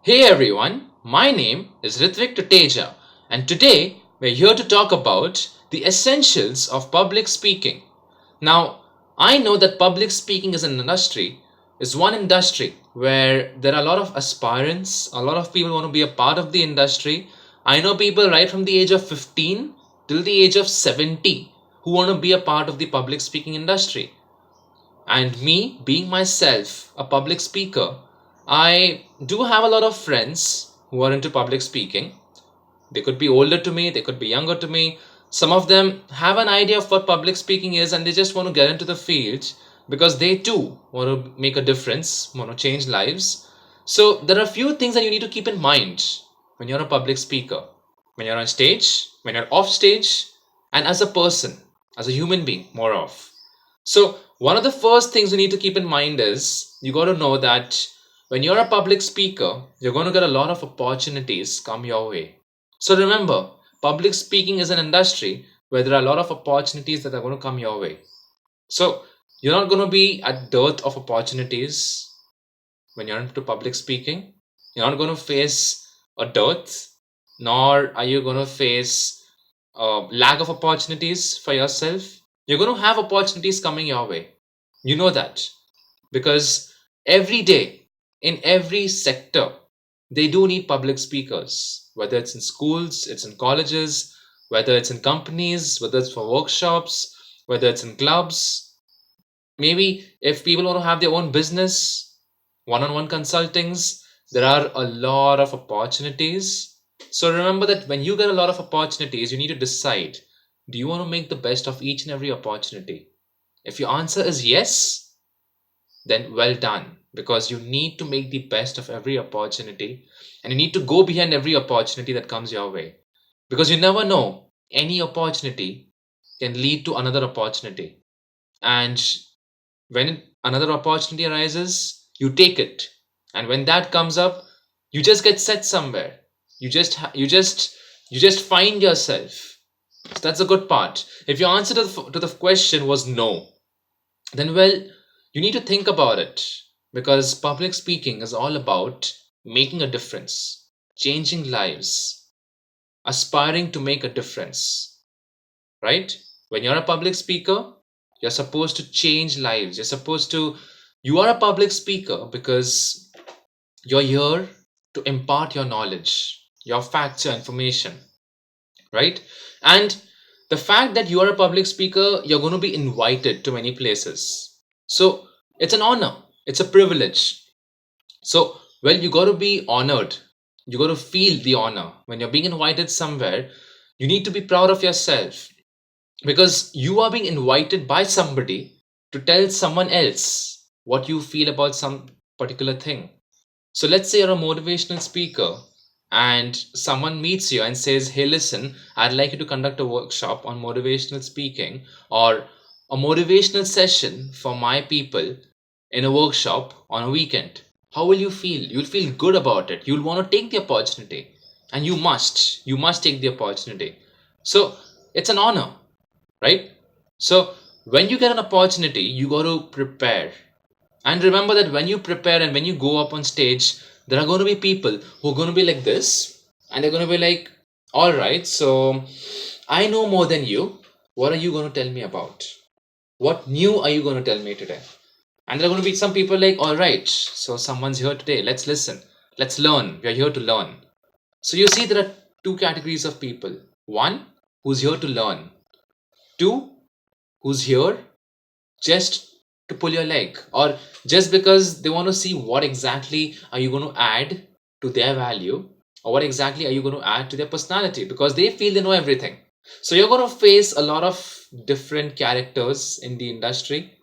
Hey everyone, my name is Ritvik Tuteja, and today we're here to talk about the essentials of public speaking. Now, I know that public speaking is one industry where there are a lot of aspirants, a lot of people want to be a part of the industry. I know people right from the age of 15 till the age of 70 who want to be a part of the public speaking industry. And me, being myself a public speaker, I do have a lot of friends who are into public speaking. They could be older to me, they could be younger to me. Some of them have an idea of what public speaking is and they just want to get into the field because they too want to make a difference, want to change lives. So, there are a few things that you need to keep in mind when you're a public speaker, when you're on stage, when you're off stage, and as a person, as a human being, more of. So, one of the first things you need to keep in mind is you got to know that when you're a public speaker, you're going to get a lot of opportunities come your way. So, remember, public speaking is an industry where there are a lot of opportunities that are going to come your way. So, you're not going to be at dearth of opportunities when you're into public speaking. You're not going to face a dearth, nor are you going to face a lack of opportunities for yourself. You're going to have opportunities coming your way. You know that because every day in every sector, they do need public speakers, whether it's in schools, it's in colleges, whether it's in companies, whether it's for workshops, whether it's in clubs. Maybe if people want to have their own business, one on one consultings, there are a lot of opportunities. So remember that when you get a lot of opportunities, you need to decide, do you want to make the best of each and every opportunity? If your answer is yes, then well done, because you need to make the best of every opportunity and you need to go behind every opportunity that comes your way, because you never know, any opportunity can lead to another opportunity. And when another opportunity arises, you take it, and when that comes up, you just get set somewhere. You just find yourself. So that's a good part. If your answer to the question was no, then well, you need to think about it, because public speaking is all about making a difference, changing lives, aspiring to make a difference, right? When you're a public speaker, you're supposed to change lives. You are a public speaker because you're here to impart your knowledge, your facts, your information, right? And the fact that you are a public speaker, you're going to be invited to many places. So it's an honor, it's a privilege. So, well, you got to be honored. You got to feel the honor. When you're being invited somewhere, you need to be proud of yourself, because you are being invited by somebody to tell someone else what you feel about some particular thing. So let's say you're a motivational speaker and someone meets you and says, "Hey, listen, I'd like you to conduct a workshop on motivational speaking or a motivational session for my people in a workshop on a weekend." How will you feel? You'll feel good about it. You'll want to take the opportunity. And you must take the opportunity. So it's an honor, right? So when you get an opportunity, you got to prepare. And remember that when you prepare and when you go up on stage, there are going to be people who are going to be like this, and they're going to be like, "All right, so I know more than you. What are you going to tell me about? What new are you going to tell me today?" And there are going to be some people like, "All right, so someone's here today. Let's listen. Let's learn. We are here to learn." So you see, there are two categories of people. One, who's here to learn. Two, who's here just to pull your leg, or just because they want to see what exactly are you going to add to their value, or what exactly are you going to add to their personality, because they feel they know everything. So you're going to face a lot of different characters in the industry.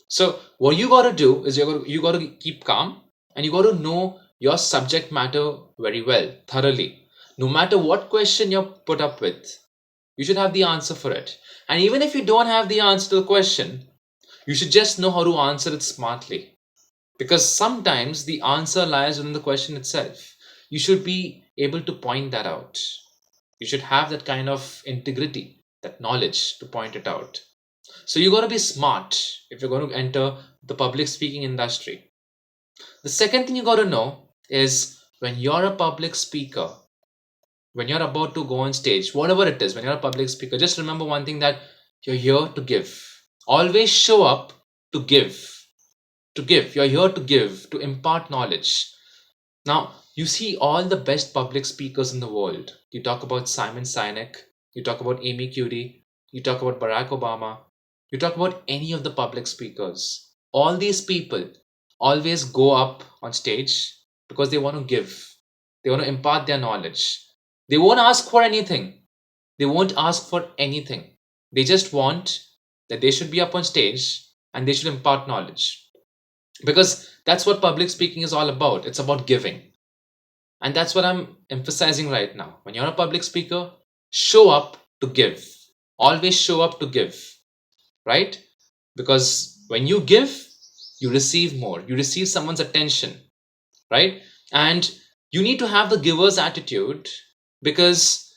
So what you got to do is you got to keep calm, and you got to know your subject matter very well, thoroughly. No matter what question you're put up with, you should have the answer for it. And even if you don't have the answer to the question, you should just know how to answer it smartly. Because sometimes the answer lies within the question itself. You should be able to point that out. You should have that kind of integrity, that knowledge to point it out. So you got to be smart if you're going to enter the public speaking industry. The second thing you got to know is When you're a public speaker, when you're about to go on stage, whatever it is, when you're a public speaker, just remember one thing, that you're here to give. Always show up to give. To give. You're here to give, to impart knowledge. Now, you see all the best public speakers in the world. You talk about Simon Sinek, you talk about Amy Cuddy, you talk about Barack Obama, you talk about any of the public speakers. All these people always go up on stage because they want to give, they want to impart their knowledge. They won't ask for anything. They won't ask for anything. They just want that they should be up on stage and they should impart knowledge. Because that's what public speaking is all about. It's about giving. And that's what I'm emphasizing right now. When you're a public speaker, show up to give. Always show up to give, right? Because when you give, you receive more. You receive someone's attention, right? And you need to have the giver's attitude, because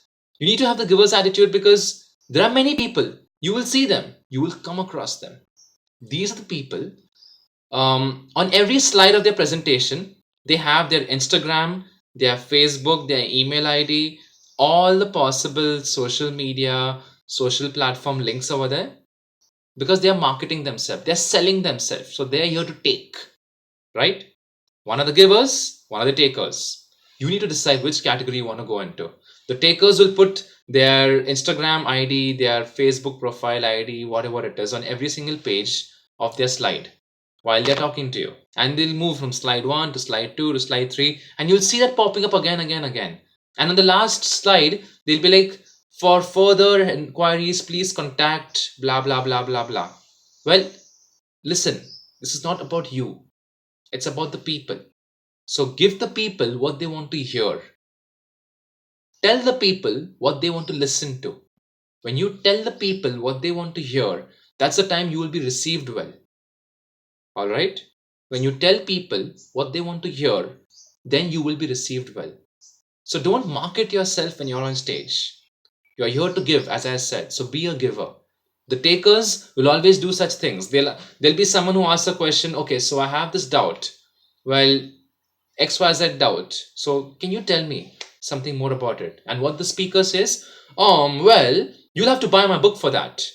there are many people. You will see them, you will come across them. These are the people, on every slide of their presentation, they have their Instagram, their Facebook, their email ID, all the possible social media, social platform links over there, because they are marketing themselves, they're selling themselves. So they're here to take, right? One are the givers, one are the takers. You need to decide which category you want to go into. The takers will put their Instagram ID, their Facebook profile ID, whatever it is, on every single page of their slide while they're talking to you. And they'll move from slide 1 to slide 2 to slide 3, and you'll see that popping up again, again, again. And on the last slide, they'll be like, for further inquiries, please contact blah, blah, blah, blah, blah. Well, listen, this is not about you, it's about the people. So give the people what they want to hear. Tell the people what they want to listen to. When you tell the people what they want to hear, that's the time you will be received well. All right? When you tell people what they want to hear, then you will be received well. So don't market yourself when you're on stage. You're here to give, as I said. So be a giver. The takers will always do such things. There'll be someone who asks a question, okay, so I have this doubt. Well, XYZ doubt. So can you tell me something more about it? And what the speaker says, well, you'll have to buy my book for that.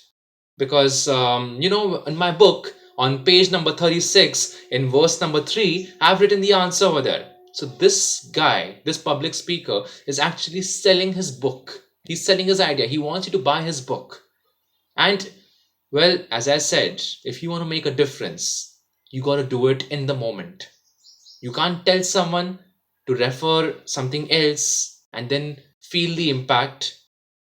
Because, in my book, on page number 36, in verse number 3, I've written the answer over there. So this guy, this public speaker, is actually selling his book. He's selling his idea. He wants you to buy his book. And, well, as I said, if you want to make a difference, you got to do it in the moment. You can't tell someone to refer something else and then feel the impact,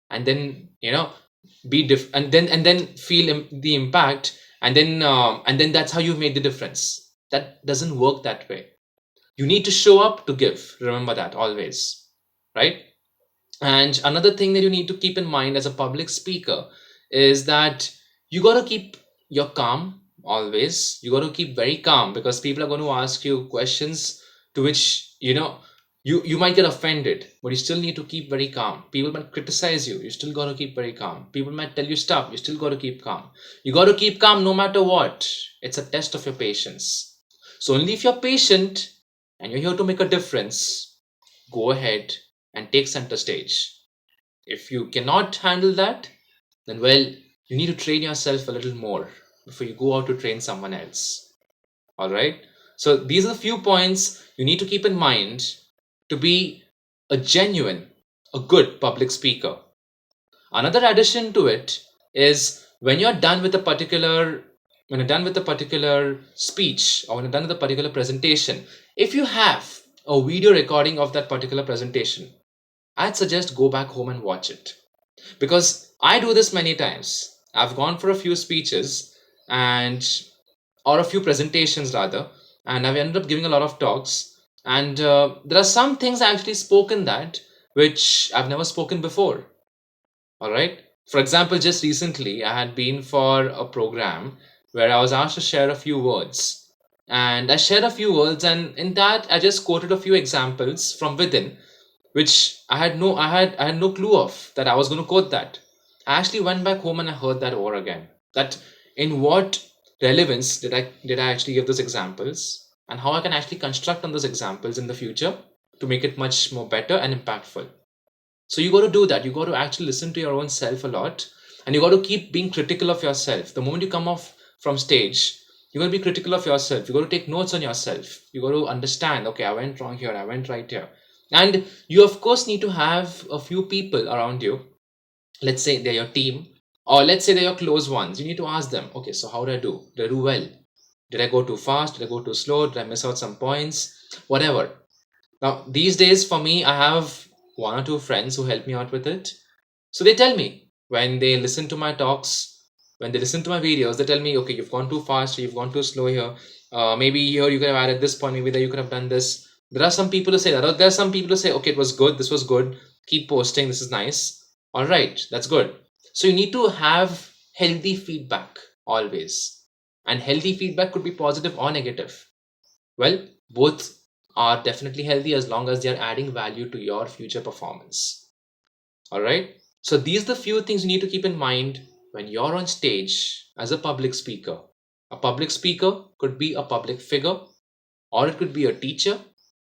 and then and then feel the impact, and then that's how you made the difference. That doesn't work that way. You need to show up to give. Remember that always, right? And another thing that you need to keep in mind as a public speaker is that you got to keep your calm always. You got to keep very calm, because people are going to ask you questions to which, you might get offended, but you still need to keep very calm. People might criticize you. You still got to keep very calm. People might tell you stuff. You still got to keep calm. You got to keep calm no matter what. It's a test of your patience. So only if you're patient and you're here to make a difference, go ahead and take center stage. If you cannot handle that, then, well, you need to train yourself a little more before you go out to train someone else. All right? So these are the few points you need to keep in mind to be a genuine, a good public speaker. Another addition to it is, when you're done with a particular speech, or when you're done with a particular presentation, if you have a video recording of that particular presentation, I'd suggest go back home and watch it. Because I do this many times. I've gone for a few speeches, and or a few presentations rather, and I've ended up giving a lot of talks. And there are some things I actually spoken that which I've never spoken before. All right. For example, just recently I had been for a program where I was asked to share a few words, and I shared a few words, and in that I just quoted a few examples from within, which I had no clue of that I was going to quote that. I actually went back home and I heard that over again. That in what relevance did I actually give those examples, and how I can actually construct on those examples in the future. to make it much more better and impactful. So you got to do that. You got to actually listen to your own self a lot, and you got to keep being critical of yourself. The moment you come off from stage, you got to be critical of yourself. You got to take notes on yourself. You got to understand, okay, I went wrong here, I went right here. And you, of course, need to have a few people around you. Let's say they're your team, or let's say they're your close ones. You need to ask them, okay, so how did I do? Did I do well? Did I go too fast? Did I go too slow? Did I miss out some points? Whatever. Now, these days for me, I have one or two friends who help me out with it. So they tell me when they listen to my talks, when they listen to my videos, they tell me, okay, you've gone too fast, or you've gone too slow here. Maybe here you could have added this point, maybe there you could have done this. There are some people who say that. Or there are some people who say, okay, it was good, this was good, keep posting, this is nice. All right, that's good. So you need to have healthy feedback always. And healthy feedback could be positive or negative. Well, both are definitely healthy as long as they are adding value to your future performance. All right. So these are the few things you need to keep in mind when you're on stage as a public speaker. A public speaker could be a public figure, or it could be a teacher,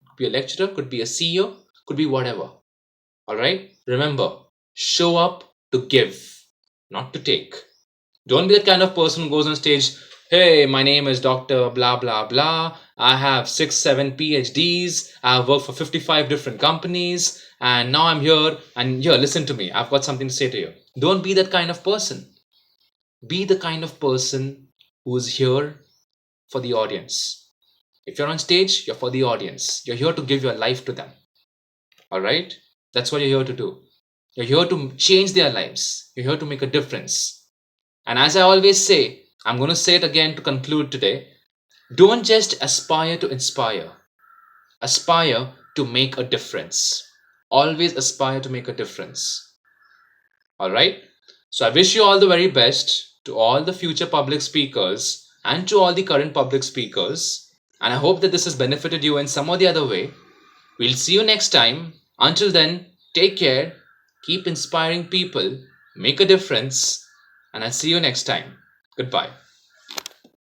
could be a lecturer, could be a CEO, could be whatever. All right. Remember, show up to give, not to take. Don't be that kind of person who goes on stage, hey, my name is Dr. Blah, blah, blah. I have 6, 7 PhDs. I've worked for 55 different companies. And now I'm here. And here, listen to me. I've got something to say to you. Don't be that kind of person. Be the kind of person who's here for the audience. If you're on stage, you're for the audience. You're here to give your life to them. All right? That's what you're here to do. You're here to change their lives. You're here to make a difference. And as I always say, I'm going to say it again to conclude today. Don't just aspire to inspire. Aspire to make a difference. Always aspire to make a difference. All right? So I wish you all the very best to all the future public speakers and to all the current public speakers. And I hope that this has benefited you in some or the other way. We'll see you next time. Until then, take care, keep inspiring people, make a difference, and I'll see you next time. Goodbye.